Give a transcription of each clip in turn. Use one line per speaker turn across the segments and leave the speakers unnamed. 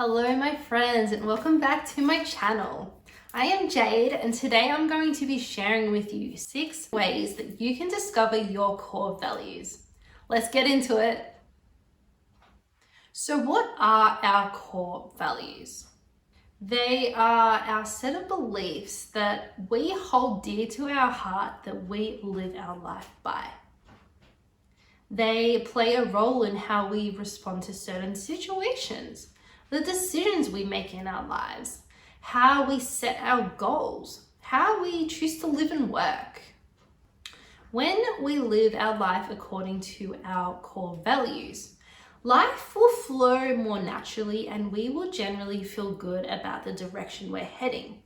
Hello my friends and welcome back to my channel. I am Jade and today I'm going to be sharing with you 6 ways that you can discover your core values. Let's get into it. So what are our core values? They are our set of beliefs that we hold dear to our heart that we live our life by. They play a role in how we respond to certain situations, the decisions we make in our lives, how we set our goals, how we choose to live and work. When we live our life according to our core values, life will flow more naturally and we will generally feel good about the direction we're heading.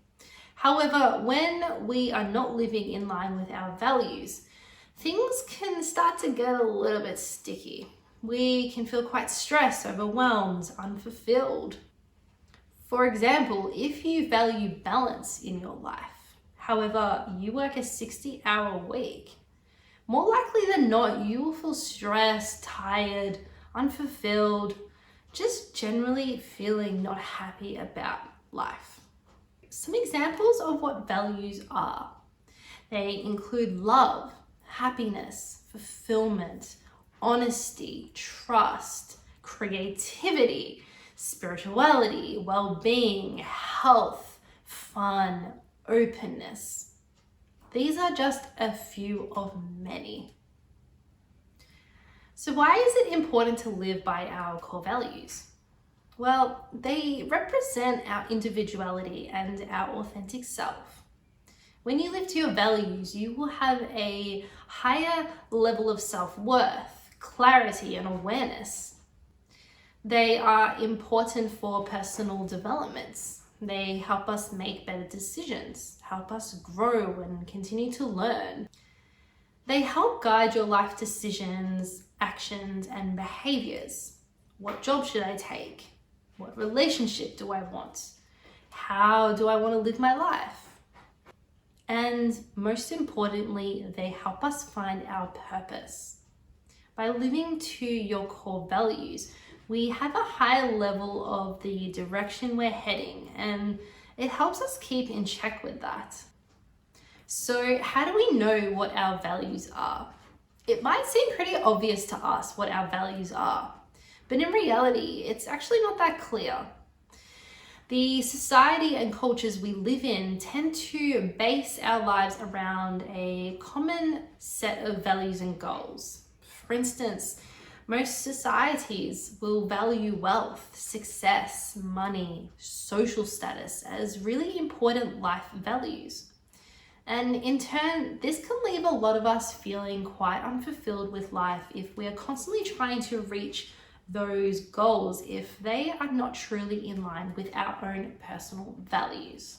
However, when we are not living in line with our values, things can start to get a little bit sticky. We can feel quite stressed, overwhelmed, unfulfilled. For example, if you value balance in your life, however, you work a 60-hour week, more likely than not, you will feel stressed, tired, unfulfilled, just generally feeling not happy about life. Some examples of what values are. They include love, happiness, fulfillment, honesty, trust, creativity, spirituality, well-being, health, fun, openness. These are just a few of many. So why is it important to live by our core values? Well, they represent our individuality and our authentic self. When you live to your values, you will have a higher level of self-worth, clarity, and awareness. They are important for personal developments. They help us make better decisions, help us grow and continue to learn. They help guide your life decisions, actions, and behaviors. What job should I take? What relationship do I want? How do I want to live my life? And most importantly, they help us find our purpose. By living to your core values, we have a higher level of the direction we're heading, and it helps us keep in check with that. So how do we know what our values are? It might seem pretty obvious to us what our values are, but in reality, it's actually not that clear. The society and cultures we live in tend to base our lives around a common set of values and goals. For instance, most societies will value wealth, success, money, social status as really important life values. And in turn, this can leave a lot of us feeling quite unfulfilled with life if we are constantly trying to reach those goals if they are not truly in line with our own personal values.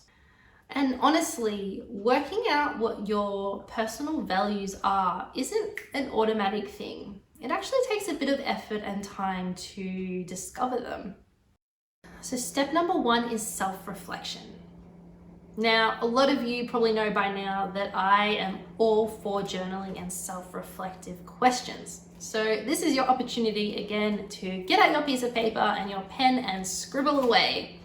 And honestly, working out what your personal values are isn't an automatic thing. It actually takes a bit of effort and time to discover them. So step number 1 is self-reflection. Now, a lot of you probably know by now that I am all for journaling and self-reflective questions. So this is your opportunity again to get out your piece of paper and your pen and scribble away.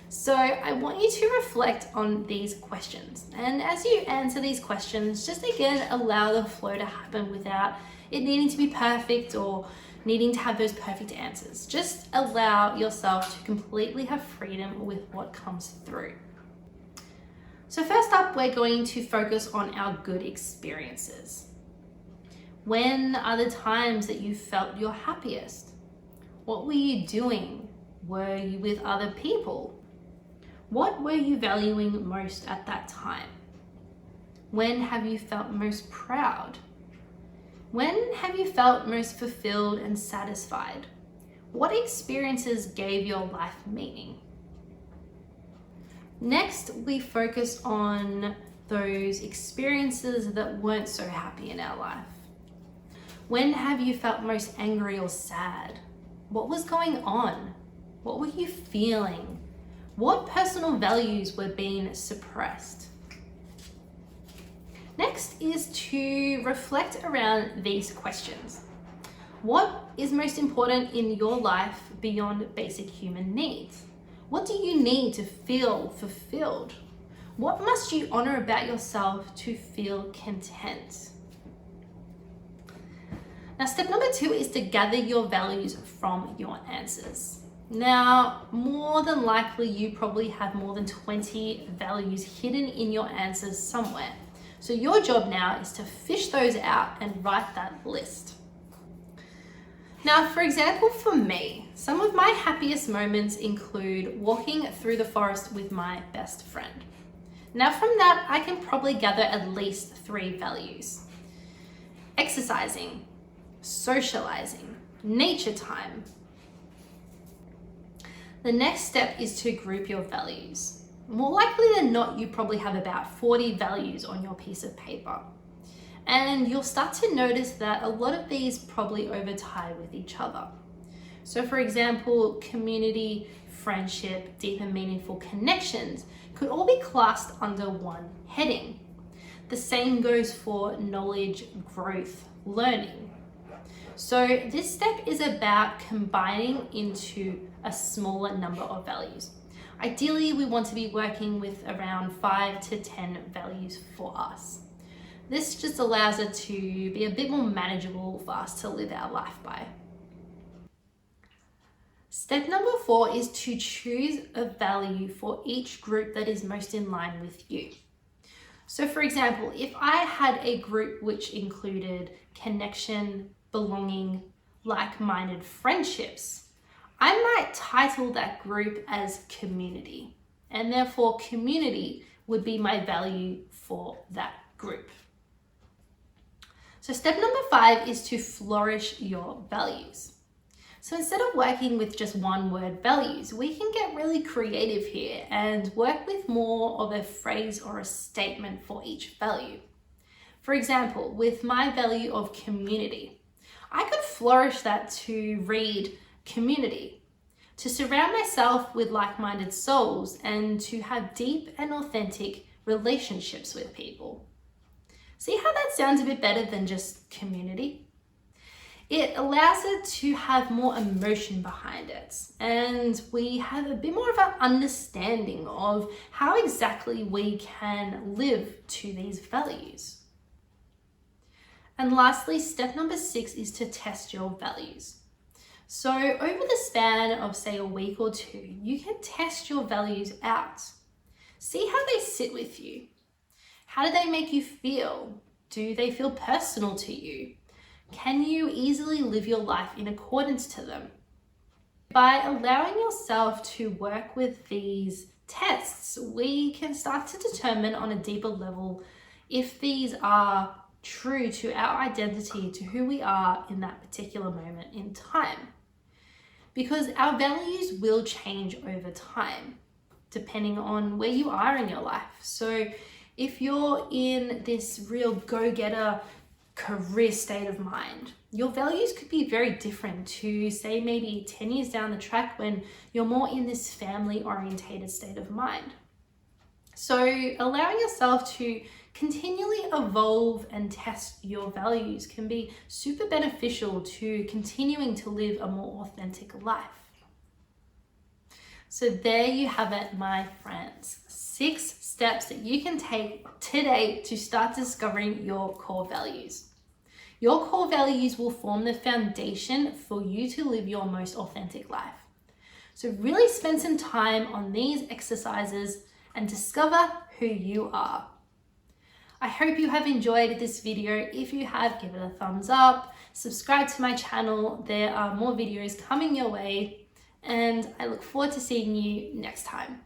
So I want you to reflect on these questions. And as you answer these questions, just again, allow the flow to happen without it needing to be perfect or needing to have those perfect answers. Just allow yourself to completely have freedom with what comes through. So first up, we're going to focus on our good experiences. When are the times that you felt your happiest? What were you doing? Were you with other people? What were you valuing most at that time? When have you felt most proud? When have you felt most fulfilled and satisfied? What experiences gave your life meaning? Next, we focus on those experiences that weren't so happy in our life. When have you felt most angry or sad? What was going on? What were you feeling? What personal values were being suppressed? Next is to reflect around these questions. What is most important in your life beyond basic human needs? What do you need to feel fulfilled? What must you honor about yourself to feel content? Now, step number 2 is to gather your values from your answers. Now, more than likely, you probably have more than 20 values hidden in your answers somewhere. So your job now is to fish those out and write that list. Now, for example, for me, some of my happiest moments include walking through the forest with my best friend. Now, from that, I can probably gather at least 3 values. Exercising, socializing, nature time. The next step is to group your values. More likely than not, you probably have about 40 values on your piece of paper. And you'll start to notice that a lot of these probably overtie with each other. So for example, community, friendship, deep and meaningful connections could all be classed under one heading. The same goes for knowledge, growth, learning. So this step is about combining into a smaller number of values. Ideally, we want to be working with around 5 to 10 values for us. This just allows it to be a bit more manageable for us to live our life by. Step number 4 is to choose a value for each group that is most in line with you. So for example, if I had a group which included connection, belonging, like-minded friendships, I might title that group as community, and therefore community would be my value for that group. So step number 5 is to flourish your values. So instead of working with just one word values, we can get really creative here and work with more of a phrase or a statement for each value. For example, with my value of community, I could flourish that to read community, to surround myself with like-minded souls, and to have deep and authentic relationships with people. See how that sounds a bit better than just community? It allows it to have more emotion behind it, and we have a bit more of an understanding of how exactly we can live to these values. And lastly, step number 6 is to test your values. So over the span of say a week or 2, you can test your values out. See how they sit with you. How do they make you feel? Do they feel personal to you? Can you easily live your life in accordance to them? By allowing yourself to work with these tests, we can start to determine on a deeper level if these are true to our identity, to who we are in that particular moment in time. Because our values will change over time, depending on where you are in your life. So if you're in this real go-getter career state of mind, your values could be very different to say maybe 10 years down the track when you're more in this family orientated state of mind. So allowing yourself to continually evolve and test your values can be super beneficial to continuing to live a more authentic life. So there you have it, my friends. 6 steps that you can take today to start discovering your core values. Your core values will form the foundation for you to live your most authentic life. So really spend some time on these exercises and discover who you are. I hope you have enjoyed this video. If you have, give it a thumbs up, subscribe to my channel. There are more videos coming your way, and I look forward to seeing you next time.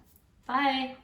Bye.